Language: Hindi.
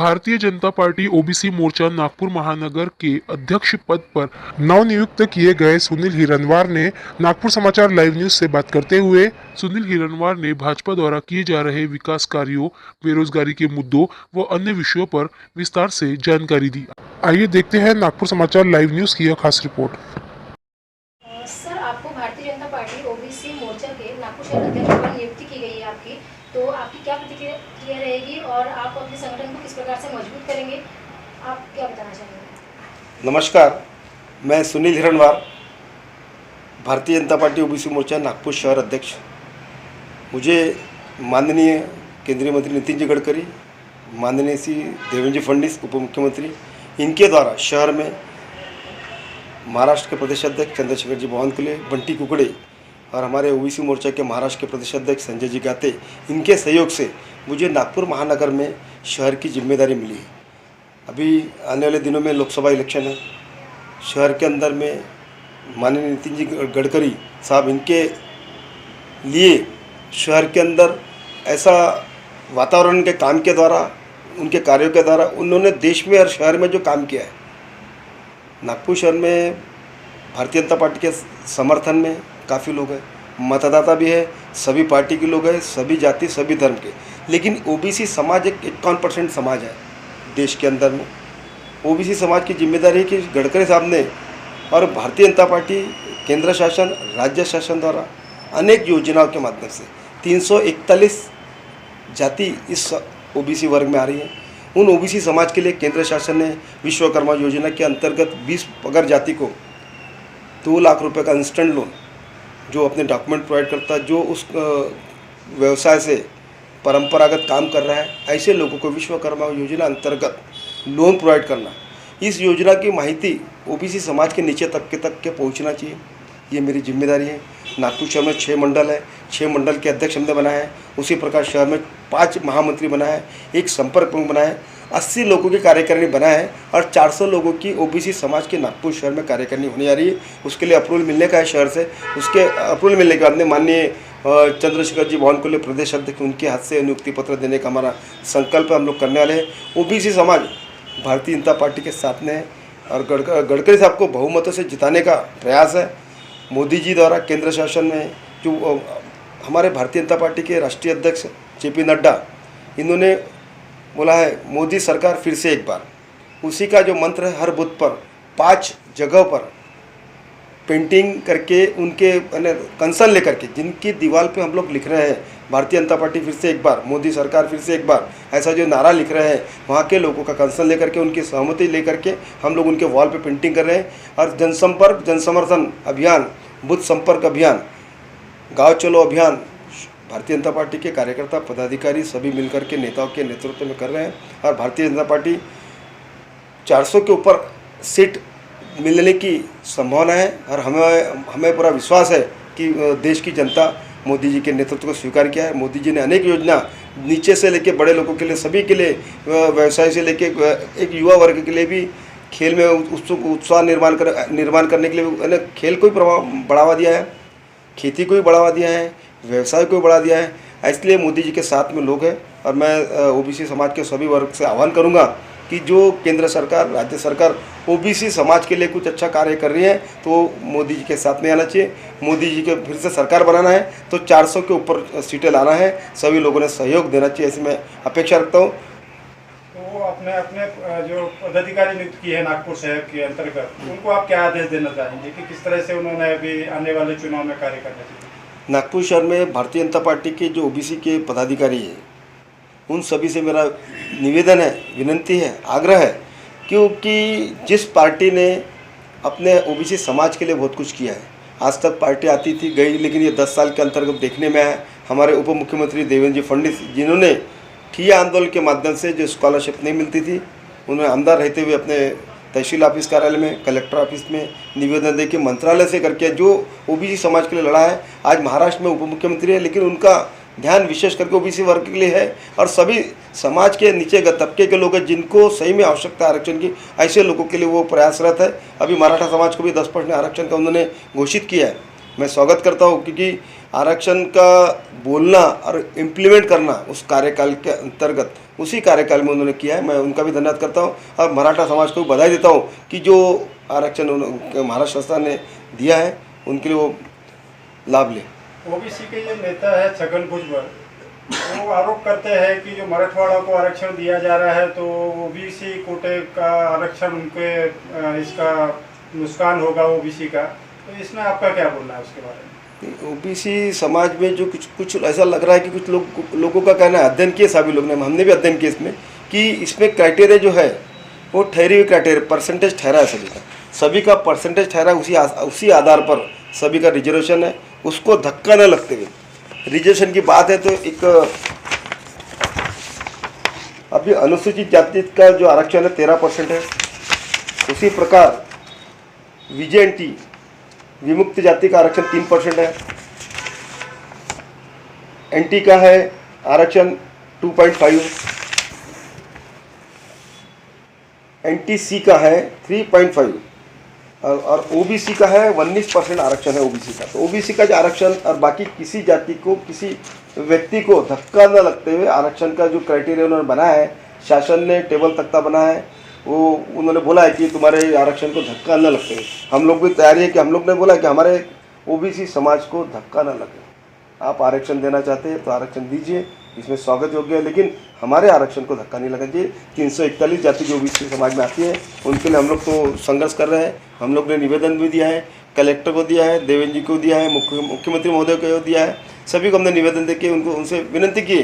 भारतीय जनता पार्टी ओबीसी मोर्चा नागपुर महानगर के अध्यक्ष पद पर नवनियुक्त किए गए सुनील हिरनवार ने नागपुर समाचार लाइव न्यूज से बात करते हुए सुनील हिरनवार ने भाजपा द्वारा किए जा रहे विकास कार्यों, बेरोजगारी के मुद्दों व अन्य विषयों पर विस्तार से जानकारी दी। आइए देखते हैं नागपुर समाचार लाइव न्यूज की यह खास रिपोर्ट। सर, आपको भारतीय जनता पार्टी ओबीसी मोर्चा के नागपुर शहर अध्यक्ष पर नियुक्ति की गई है आपकी, तो आपकी क्या प्रतिक्रिया रहेगी और आप अपने संगठन को किस प्रकार से मजबूत करेंगे, आप क्या बताना चाहेंगे? नमस्कार, मैं सुनील हिरनवार, भारतीय जनता पार्टी ओबीसी मोर्चा नागपुर शहर अध्यक्ष। मुझे माननीय केंद्रीय मंत्री नितिन जी गडकरी, माननीय श्री देवेंद्र जी फडणवीस उप मुख्यमंत्री, इनके द्वारा शहर में महाराष्ट्र के प्रदेश अध्यक्ष चंद्रशेखर जी बावनकुले, बंटी कुकड़े और हमारे ओबीसी मोर्चा के महाराष्ट्र के प्रदेश अध्यक्ष संजय जी गाते, इनके सहयोग से मुझे नागपुर महानगर में शहर की जिम्मेदारी मिली है। अभी आने वाले दिनों में लोकसभा इलेक्शन है। शहर के अंदर में माननीय नितिन जी गडकरी साहब, इनके लिए शहर के अंदर ऐसा वातावरण के काम के द्वारा, उनके कार्यों के द्वारा उन्होंने देश में और शहर में जो काम किया है, नागपुर शहर में भारतीय जनता पार्टी के समर्थन में काफ़ी लोग हैं, मतदाता भी है, सभी पार्टी के लोग हैं, सभी जाति सभी धर्म के। लेकिन ओबीसी समाज एक 51% समाज है देश के अंदर में। ओबीसी समाज की जिम्मेदारी है कि गडकरी साहब ने और भारतीय जनता पार्टी केंद्र शासन, राज्य शासन द्वारा अनेक योजनाओं के माध्यम से 341 जाति इस ओबीसी वर्ग में आ रही है। उन ओबीसी समाज के लिए केंद्र शासन ने विश्वकर्मा योजना के अंतर्गत 20 पगड़ जाति को 2 लाख रुपए का इंस्टेंट लोन, जो अपने डॉक्यूमेंट प्रोवाइड करता है, जो उस व्यवसाय से परंपरागत काम कर रहा है, ऐसे लोगों को विश्वकर्मा योजना अंतर्गत लोन प्रोवाइड करना। इस योजना की माहिती ओबीसी समाज के नीचे तबके तक के पहुंचना चाहिए, ये मेरी जिम्मेदारी है। नागपुर शहर में 6 मंडल है, 6 मंडल के अध्यक्ष हमने बनाए हैं। उसी प्रकार शहर में 5 महामंत्री बनाए हैं, 1 संपर्क प्रमुख बनाए हैं, 80 लोगों की कार्यकारिणी बनाए हैं और 400 लोगों की ओबीसी समाज के नागपुर शहर में कार्यकारिणी होने जा रही है। उसके लिए अप्रूवल मिलने का है शहर से। उसके अप्रूवल मिलने के बाद में माननीय चंद्रशेखर जी बावनकुले प्रदेश अध्यक्ष, उनके हाथ से नियुक्ति पत्र देने का हमारा संकल्प हम लोग करने वाले हैं। ओबीसी समाज भारतीय जनता पार्टी के साथ में है और गडकरी साहब को बहुमतों से जिताने का प्रयास है। मोदी जी द्वारा केंद्र शासन में जो हमारे भारतीय जनता पार्टी के राष्ट्रीय अध्यक्ष जेपी नड्डा, इन्होंने बोला है मोदी सरकार फिर से एक बार, उसी का जो मंत्र है, हर बूथ पर 5 जगह पर पेंटिंग करके उनके कंसर्न लेकर के, जिनकी दीवार पे हम लोग लिख रहे हैं भारतीय जनता पार्टी फिर से एक बार, मोदी सरकार फिर से एक बार, ऐसा जो नारा लिख रहे हैं, वहाँ के लोगों का कंसर्न लेकर के, उनकी सहमति लेकर के हम लोग उनके वॉल पे पेंटिंग कर रहे हैं। और जनसंपर्क, जनसमर्थन अभियान, बूथ संपर्क अभियान, गाँव चलो अभियान भारतीय जनता पार्टी के कार्यकर्ता पदाधिकारी सभी मिलकर के नेताओं के नेतृत्व में कर रहे हैं। और भारतीय जनता पार्टी 400 के ऊपर सीट मिलने की संभावना है और हमें पूरा विश्वास है कि देश की जनता मोदी जी के नेतृत्व को स्वीकार किया है। मोदी जी ने अनेक योजना नीचे से लेके बड़े लोगों के लिए, सभी के लिए, व्यवसाय से लेके एक युवा वर्ग के लिए भी, खेल में उत्साह निर्माण करने के लिए खेल को भी बढ़ावा दिया है, खेती को भी बढ़ावा दिया है, व्यवसाय को भी बढ़ा दिया है। इसलिए मोदी जी के साथ में लोग हैं और मैं ओबीसी समाज के सभी वर्ग से आह्वान करूंगा कि जो केंद्र सरकार, राज्य सरकार ओबीसी समाज के लिए कुछ अच्छा कार्य कर रही है तो मोदी जी के साथ में आना चाहिए। मोदी जी के फिर से सरकार बनाना है तो 400 के ऊपर सीटें लाना है, सभी लोगों ने सहयोग देना चाहिए, ऐसी मैं अपेक्षा रखता हूँ। तो अपने अपने जो पदाधिकारी नियुक्त किए हैं नागपुर शहर के अंतर्गत, उनको आप क्या आदेश देना चाहेंगे कि किस तरह से उन्होंने अभी आने वाले चुनाव में कार्य करना चाहिए? नागपुर शहर में भारतीय जनता पार्टी के जो ओबीसी के पदाधिकारी हैं, उन सभी से मेरा निवेदन है, विनती है, आग्रह है, क्योंकि जिस पार्टी ने अपने ओबीसी समाज के लिए बहुत कुछ किया है, आज तक पार्टी आती थी गई, लेकिन ये 10 साल के अंतर्गत देखने में आया हमारे उप मुख्यमंत्री देवेंद्र जी फडणवीस, जिन्होंने ठिया आंदोलन के माध्यम से जो स्कॉलरशिप नहीं मिलती थी, उन्होंने आमदार रहते हुए अपने तहसील ऑफिस कार्यालय में, कलेक्टर ऑफिस में निवेदन दे के, मंत्रालय से करके जो ओबीसी समाज के लिए लड़ा है, आज महाराष्ट्र में उप मुख्यमंत्री है, लेकिन उनका ध्यान विशेष करके ओबीसी वर्ग के लिए है और सभी समाज के नीचे तबके के लोग हैं जिनको सही में आवश्यकता आरक्षण की, ऐसे लोगों के लिए वो प्रयासरत है। अभी मराठा समाज को भी 10% आरक्षण का उन्होंने घोषित किया है। मैं स्वागत करता हूँ, क्योंकि आरक्षण का बोलना और इम्प्लीमेंट करना उस कार्यकाल के अंतर्गत उसी कार्यकाल में उन्होंने किया है। मैं उनका भी धन्यवाद करता हूँ और मराठा समाज को बधाई देता हूँ कि जो आरक्षण महाराष्ट्र शासन ने दिया है उनके लिए वो लाभ ले। ओबीसी के ये नेता है छगन भुजबल, वो आरोप करते हैं कि जो मराठवाड़ा को आरक्षण दिया जा रहा है तो ओबीसी कोटे का आरक्षण उनके इसका नुकसान होगा ओबीसी का, तो इसमें आपका क्या बोलना है उसके बारे में? ओबीसी समाज में जो कुछ ऐसा लग रहा है कि कुछ लोगों का कहना है, अध्ययन किए सभी लोग ने, हमने भी अध्ययन किया इसमें, कि इसमें क्राइटेरिया जो है वो ठहरी हुई क्राइटेरिया परसेंटेज ठहरा है, सभी का परसेंटेज ठहरा है, उसी आधार पर सभी का रिजर्वेशन है। उसको धक्का न लगते हुए रिजर्वेशन की बात है तो एक अभी अनुसूचित जाति का जो आरक्षण है 13% है, उसी प्रकार VJNT विमुक्त जाति का आरक्षण 3% है, NT का है आरक्षण 2.5, NTC का है 3.5 और OBC का है 19% आरक्षण है OBC का। तो OBC का जो आरक्षण और बाकी किसी जाति को, किसी व्यक्ति को धक्का न लगते हुए आरक्षण का जो क्राइटेरिया उन्होंने बनाया है, शासन ने टेबल तख्ता बनाया है, वो उन्होंने बोला है कि तुम्हारे आरक्षण को धक्का न लगते हुए। हम लोग भी तैयारी है कि हम लोग ने बोला कि हमारे OBC समाज को धक्का न लगे। आप आरक्षण देना चाहते हैं तो आरक्षण दीजिए, इसमें स्वागत योग्य है, लेकिन हमारे आरक्षण को धक्का नहीं लगना चाहिए। 341 जाति जो OBC समाज में आती है उनके लिए हम लोग तो संघर्ष कर रहे हैं। हम लोग ने निवेदन भी दिया है, कलेक्टर को दिया है, देवेंद्र जी को दिया है, मुख्यमंत्री महोदय को दिया है, सभी को हमने निवेदन देके उनसे विनती की